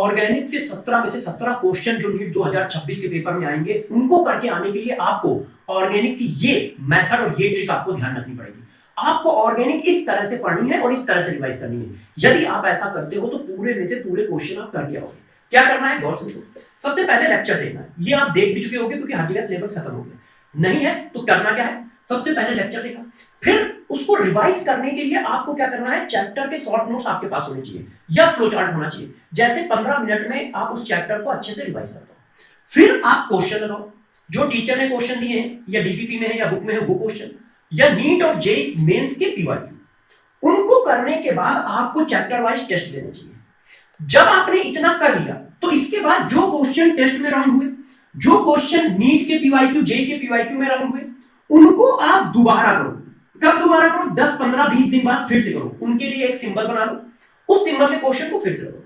Organic से 17 में से 17 क्वेश्चन जो नीट 2026 के पेपर में आएंगे उनको करके आने के लिए आपको ऑर्गेनिक की ये मेथड और ये ट्रिक आपको ध्यान रखनी पड़ेगी। आपको ऑर्गेनिक इस तरह से पढ़नी है और इस तरह से रिवाइज करनी है। यदि आप ऐसा करते हो तो पूरे में से पूरे क्वेश्चन आप करके आओगे। क्या करना है, गौर से सुनो। सबसे पहले लेक्चर देखना है, ये आप देख भी चुके होंगे क्योंकि हर जगह सिलेबस खत्म हो गया। नहीं है तो करना क्या है, सबसे पहले लेक्चर देखा, फिर उसको रिवाइज करने के लिए आपको क्या करना है, चैप्टर के शॉर्ट नोट्स आपके पास होने चाहिए या फ्लो चार्ट होना चाहिए। जैसे 15 मिनट में आप उस चैप्टर को अच्छे से रिवाइज करते हो। फिर आप क्वेश्चन लगाओ, जो टीचर ने क्वेश्चन दिए हैं या डीपीपी में है या बुक में है वो क्वेश्चन, या नीट और जेईई मेंस के पीवाईक्यू, उनको करने के बाद आपको चैप्टर वाइज टेस्ट देना चाहिए। जब आपने इतना कर लिया तो इसके बाद जो क्वेश्चन टेस्ट में राउंड हुए, जो क्वेश्चन नीट के पीवाईक्यू जेईई के पीवाईक्यू में राउंड हुए, उनको आप दोबारा करो। कब दोबारा करो, 10 15 20 दिन बाद फिर से करो। उनके लिए एक सिंबल बना लो, उस सिंबल के क्वेश्चन को फिर से करो।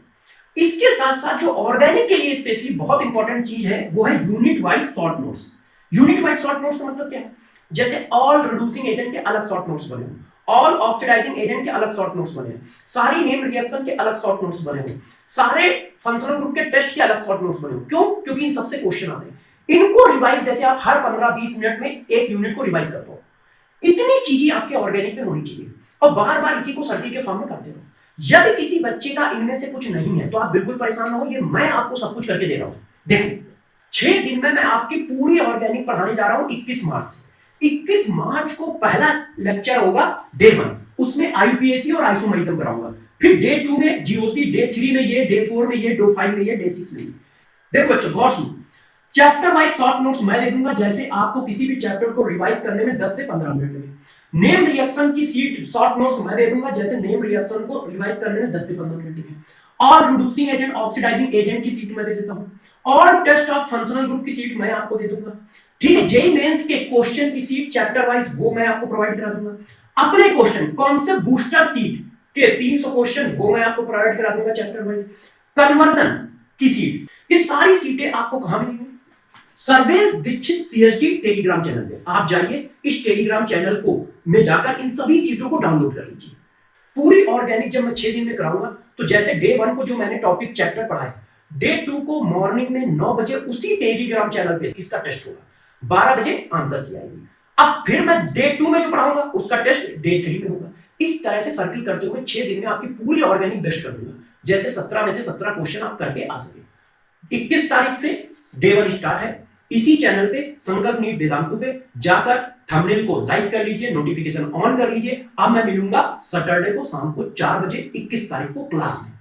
इसके साथ साथ जो ऑर्गेनिक के लिए स्पेशली बहुत इंपॉर्टेंट चीज है वो है unit wise short notes. Unit wise short notes का मतलब क्या है, जैसे ऑल रिड्यूसिंग एजेंट के अलग शॉर्ट नोट्स बने हो, ऑल ऑक्सीडाइजिंग एजेंट के अलग शॉर्ट नोट्स बने हैं, सारी नेम रिएक्शन के अलग शॉर्ट नोट्स बने हो, सारे फंक्शनल ग्रुप के टेस्ट के अलग शॉर्ट नोट्स बने हो। क्यों? क्योंकि इन सबसे क्वेश्चन आते हैं। इनको रिवाइज जैसे आप हर 15-20 मिनट में एक यूनिट को रिवाइज करते हो, इतनी चीजें आपके ऑर्गेनिक में होनी चाहिए और बार बार इसी को सर्किल के फॉर्म में करते रहो। यदि किसी बच्चे का इनमें से कुछ नहीं है तो आप बिल्कुल परेशान ना हो, ये मैं आपको सब कुछ करके दे रहा हूं। देखो 6 दिन में मैं आपकी पूरी ऑर्गेनिक पढ़ाने जा रहा हूं 21 मार्च से। 21 मार्च को पहला लेक्चर होगा डे 1, उसमें आईयूपीएसी और आइसोमरिज्म कराऊंगा। फिर डे 2 में जीओसी, डे 3 में ये, डे 4 में ये, डे 5 में ये, डे 6 में ये। देखो बच्चों गौर सुनो, चैप्टर वाइज शॉर्ट नोट्स मैं दे दूंगा, जैसे आपको किसी भी चैप्टर को रिवाइज करने में 10 से 15 मिनट लगे। नेम रिएक्शन की सीट शॉर्ट नोट्स मैं दे दूंगा, जैसे नेम रिएक्शन को रिवाइज करने में 10 से 15 मिनट लगे। और रिड्यूसिंग एजेंट, ऑक्सीडाइजिंग एजेंट की सीट मैं दे देता हूं, और टेस्ट ऑफ फंक्शनल ग्रुप की सीट मैं आपको दे दूंगा। ठीक है, जेईई मेंस के क्वेश्चन की सीट चैप्टर वाइज वो मैं आपको प्रोवाइड करा दूंगा। अपने क्वेश्चन कॉन्सेप्ट बूस्टर सीट के 300 क्वेश्चन वो मैं आपको प्रोवाइड करा दूंगा चैप्टर वाइज। कन्वर्जन की सीट, ये सारी सीटें आपको कहां मिलेंगी, Sarvesh Dikshit CSD Telegram channel पे आप जाइए, इस टेलीग्राम चैनल को में जाकर इन सभी सीटों को डाउनलोड कर लीजिए। पूरी ऑर्गेनिक जब मैं 6 दिन में कराऊंगा तो जैसे डे 1 को जो मैंने टॉपिक चैप्टर पढ़ा है, डे 2 को मॉर्निंग में 9 बजे उसी टेलीग्राम चैनल पे इसका टेस्ट होगा, 12 बजे आंसर की आएगी। अब फिर मैं डे 2 में जो पढ़ाऊंगा उसका टेस्ट डे 3 में होगा। इस तरह से सर्किल करते हुए 6 दिन में आपकी पूरी ऑर्गेनिक बेस्ट कर दूंगा, जैसे 17 में से 17 क्वेश्चन आप करके आ सके। 21 तारीख से डे 1 स्टार्ट है। इसी चैनल पे संकल्प नीट वेदांतु पे जाकर थंबनेल को लाइक कर लीजिए, नोटिफिकेशन ऑन कर लीजिए। अब मैं मिलूंगा सैटरडे को शाम को 4 बजे 21 तारीख को क्लास में।